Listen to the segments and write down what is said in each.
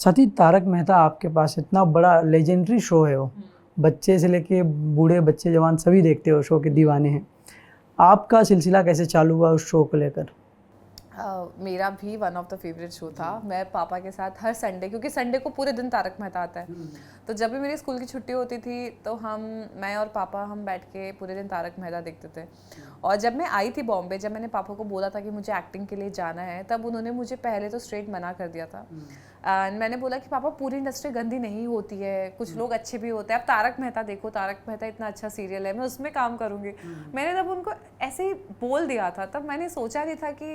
साथ ही तारक मेहता आपके पास इतना बड़ा लेजेंडरी शो है, वो बच्चे से लेके बूढ़े बच्चे जवान सभी देखते हो, शो के दीवाने हैं। आपका सिलसिला कैसे चालू हुआ उस शो को लेकर? मेरा भी one of the favourite show था। मैं पापा के साथ हर संडे, क्योंकि संडे को पूरे दिन तारक मेहता आता है, तो जब भी मेरी स्कूल की छुट्टी होती थी तो मैं और पापा हम बैठ के पूरे दिन तारक मेहता देखते थे। और जब मैं आई थी बॉम्बे, जब मैंने पापा को बोला था कि मुझे एक्टिंग के लिए जाना है, तब उन्होंने मुझे पहले तो स्ट्रेट मना कर दिया था। एंड मैंने बोला कि पापा पूरी इंडस्ट्री गंदी नहीं होती है, कुछ लोग अच्छे भी होते हैं, आप तारक मेहता देखो, तारक मेहता इतना अच्छा सीरियल है, मैं उसमें काम करूँगी। मैंने तब उनको ऐसे ही बोल दिया था। तब मैंने सोचा नहीं था कि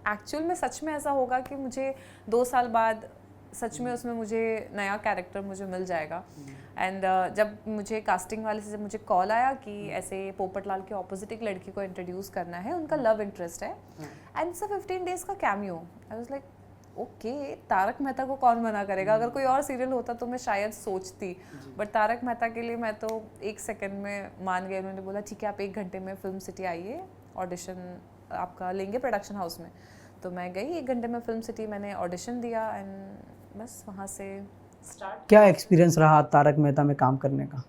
एक्चुअल में सच में ऐसा होगा कि मुझे 2 साल बाद सच में उसमें मुझे नया कैरेक्टर मुझे मिल जाएगा। एंड जब मुझे कास्टिंग वाले से जब मुझे कॉल आया कि ऐसे पोपटलाल के ऑपोजिट एक लड़की को इंट्रोड्यूस करना है, उनका लव इंटरेस्ट है एंड इट्स अ 15 डेज का cameo, I was like okay, Tarak Mehta को कौन मना करेगा। अगर कोई और सीरियल होता तो मैं शायद सोचती, बट तारक मेहता के लिए मैं तो 1 सेकंड में मान गई। उन्होंने बोला ठीक है, आप 1 घंटे में फिल्म सिटी आइए, ऑडिशन आपका लेंगे प्रोडक्शन हाउस में। तो मैं गई 1 घंटे में फिल्म सिटी, मैंने ऑडिशन दिया एंड बस वहाँ से स्टार्ट। क्या एक्सपीरियंस रहा तारक मेहता में काम करने का?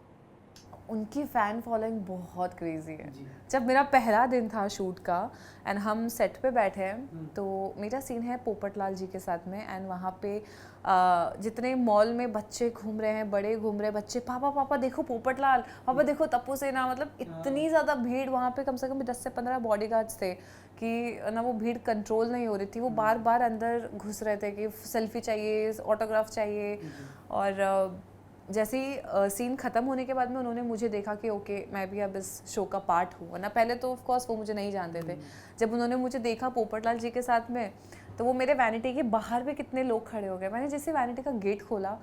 उनकी फ़ैन फॉलोइंग बहुत क्रेज़ी है। जब मेरा पहला दिन था शूट का एंड हम सेट पे बैठे हैं, तो मेरा सीन है पोपटलाल जी के साथ में एंड वहाँ पे जितने मॉल में बच्चे घूम रहे हैं, बड़े घूम रहे हैं, बच्चे पापा पापा देखो पोपटलाल, पापा देखो तप्पू सेना, मतलब इतनी ज़्यादा भीड़ वहाँ पे, कम से कम 10 से 15 बॉडीगार्ड्स थे कि ना वो भीड़ कंट्रोल नहीं हो रही थी। वो बार बार अंदर घुस रहे थे कि सेल्फी चाहिए, ऑटोग्राफ चाहिए। और जैसे ही सीन ख़त्म होने के बाद में उन्होंने मुझे देखा कि ओके मैं भी अब इस शो का पार्ट हूँ, वरना पहले तो ऑफ कोर्स वो मुझे नहीं जानते थे। जब उन्होंने मुझे देखा पोपटलाल जी के साथ में, तो वो मेरे वैनिटी के बाहर भी कितने लोग खड़े हो गए। मैंने जैसे वैनिटी का गेट खोला,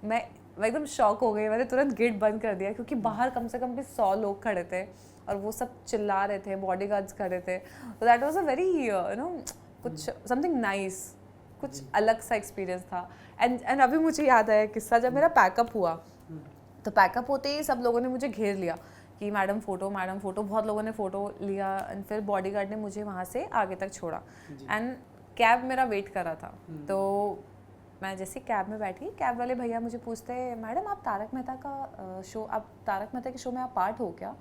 मैं एकदम शॉक हो गई। मैंने तुरंत गेट बंद कर दिया, क्योंकि बाहर कम से कम भी 100 लोग खड़े थे और वो सब चिल्ला रहे थे, बॉडीगार्ड्स खड़े थे। तो दैट वाज अ वेरी कुछ समथिंग नाइस, कुछ अलग सा एक्सपीरियंस था। एंड अभी मुझे याद आया किस्सा, जब मेरा पैकअप हुआ, तो पैकअप होते ही सब लोगों ने मुझे घेर लिया कि मैडम फ़ोटो, मैडम फ़ोटो। बहुत लोगों ने फ़ोटो लिया एंड फिर बॉडीगार्ड ने मुझे वहाँ से आगे तक छोड़ा एंड कैब मेरा वेट कर रहा था। तो मैं जैसे कैब में बैठी, कैब वाले भैया मुझे पूछते हैं मैडम आप तारक मेहता का शो, आप तारक मेहता के शो में आप पार्ट हो क्या?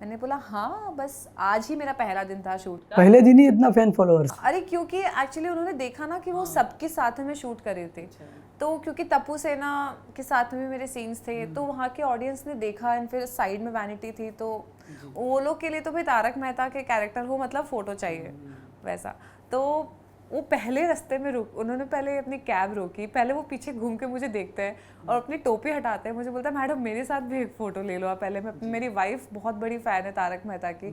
मैंने बोला हाँ, बस आज ही मेरा पहला दिन था शूट का। पहले दिन ही इतना फैन फॉलोअर्स? अरे क्योंकि एक्चुअली उन्होंने देखा ना कि वो सबके साथ में शूट कर रहे थे, तो क्योंकि तप्पू सेना के साथ में मेरे सीन्स थे, तो वहाँ के ऑडियंस ने देखा एंड फिर साइड में वैनिटी थी, तो वो लोग के लिए तो भाई तारक मेहता के कैरेक्टर हो मतलब फ़ोटो चाहिए वैसा। तो वो पहले रास्ते में उन्होंने पहले अपनी कैब रोकी, पहले वो पीछे घूम के मुझे देखते हैं और अपनी टोपी हटाते हैं, मुझे बोलता है मैडम मेरे साथ भी एक फ़ोटो ले लो आप पहले। मेरी वाइफ बहुत बड़ी फ़ैन है तारक मेहता की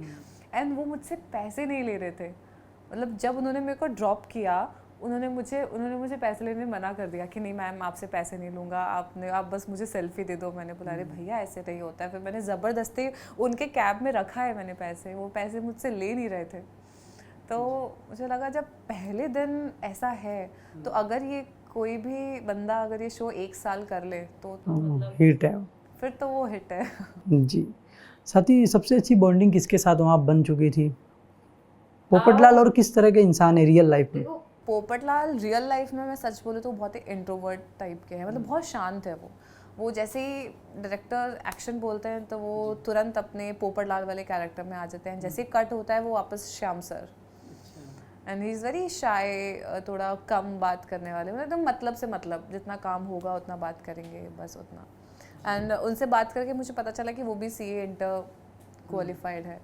एंड वो मुझसे पैसे नहीं ले रहे थे। मतलब जब उन्होंने मेरे को ड्रॉप किया, उन्होंने मुझे पैसे लेने मना कर दिया कि नहीं मैम आपसे पैसे नहीं लूँगा, आप बस मुझे सेल्फी दे दो। मैंने बोला अरे भैया ऐसे नहीं होता है। फिर मैंने ज़बरदस्ती उनके कैब में रखा है मैंने पैसे, वो पैसे मुझसे ले नहीं रहे थे। तो मुझे लगा जब पहले दिन ऐसा है, तो अगर ये कोई भी बंदा अगर ये शो 1 साल कर ले तो हिट है फिर तो वो हिट है। जी। साथ ही सबसे अच्छी बॉन्डिंग किसके साथ वहाँ बन चुकी थी? पोपटलाल और किस तरह के इंसान है रियल लाइफ में? पोपटलाल रियल लाइफ में मैं सच बोलूँ तो बहुत ही इंट्रोवर्ट टाइप के हैं, मतलब बहुत शांत है वो जैसे ही डायरेक्टर एक्शन बोलते हैं तो वो तुरंत अपने पोपटलाल वाले कैरेक्टर में आ जाते हैं। जैसे ही कट होता है वो वापस Shyam sir, and he is very shy, थोड़ा कम बात करने वाले, मतलब से मतलब जितना काम होगा उतना बात करेंगे बस उतना। एंड उनसे बात करके मुझे पता चला कि वो भी सीए इंटर क्वालिफाइड है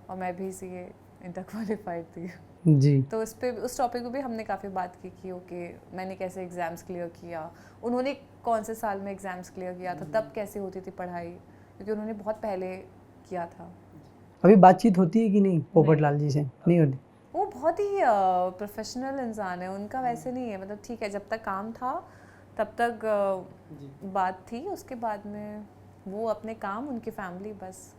और मैं भी सीए इंटर क्वालिफाइड थी जी। तो उस टॉपिक पे भी हमने काफ़ी बात की कि ओके मैंने कैसे एग्ज़ाम्स क्लियर किया, उन्होंने कौन से साल में एग्ज़ाम्स क्लियर किया था, तब कैसे होती थी पढ़ाई, क्योंकि उन्होंने बहुत पहले किया था। अभी बातचीत होती है कि नहीं पोपटलाल जी से? नहीं होती? वो बहुत ही प्रोफेशनल इंसान है, उनका वैसे नहीं है, मतलब ठीक है जब तक काम था तब तक बात थी, उसके बाद में वो अपने काम, उनकी फैमिली बस।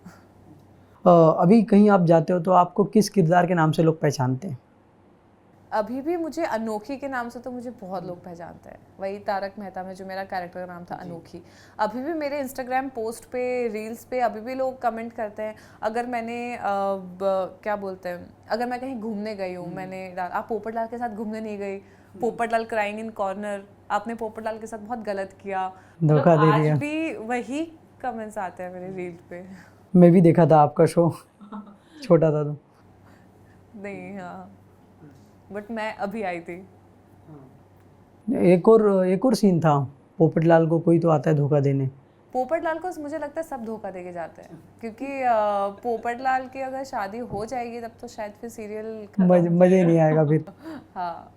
अभी कहीं आप जाते हो तो आपको किस किरदार के नाम से लोग पहचानते हैं? अभी भी मुझे अनोखी के नाम से तो मुझे बहुत लोग पहचानते हैं, वही तारक मेहता में जो मेरा कैरेक्टर का नाम था अनोखी। अभी भी मेरे इंस्टाग्राम पोस्ट पे, रील्स पे अभी भी लोग कमेंट करते हैं। अगर मैंने क्या बोलते हैं, अगर मैं कहीं घूमने गई हूँ, मैंने आप पोपटलाल के साथ घूमने नहीं गई, पोपटलाल क्राइंग इन कॉर्नर, आपने पोपटलाल के साथ बहुत गलत किया, धोखा दे आज दिया। भी वही कमेंट्स आते हैं मेरे रील पे। मैं भी देखा था आपका शो, छोटा था तो। नहीं, हाँ, बट मैं अभी आई थी। एक और सीन था, पोपटलाल को कोई तो आता है धोखा देने। पोपटलाल को मुझे लगता है सब धोखा देके जाते हैं, क्योंकि पोपटलाल की अगर शादी हो जाएगी तब तो शायद फिर सीरियल मजे नहीं आएगा फिर। हाँ,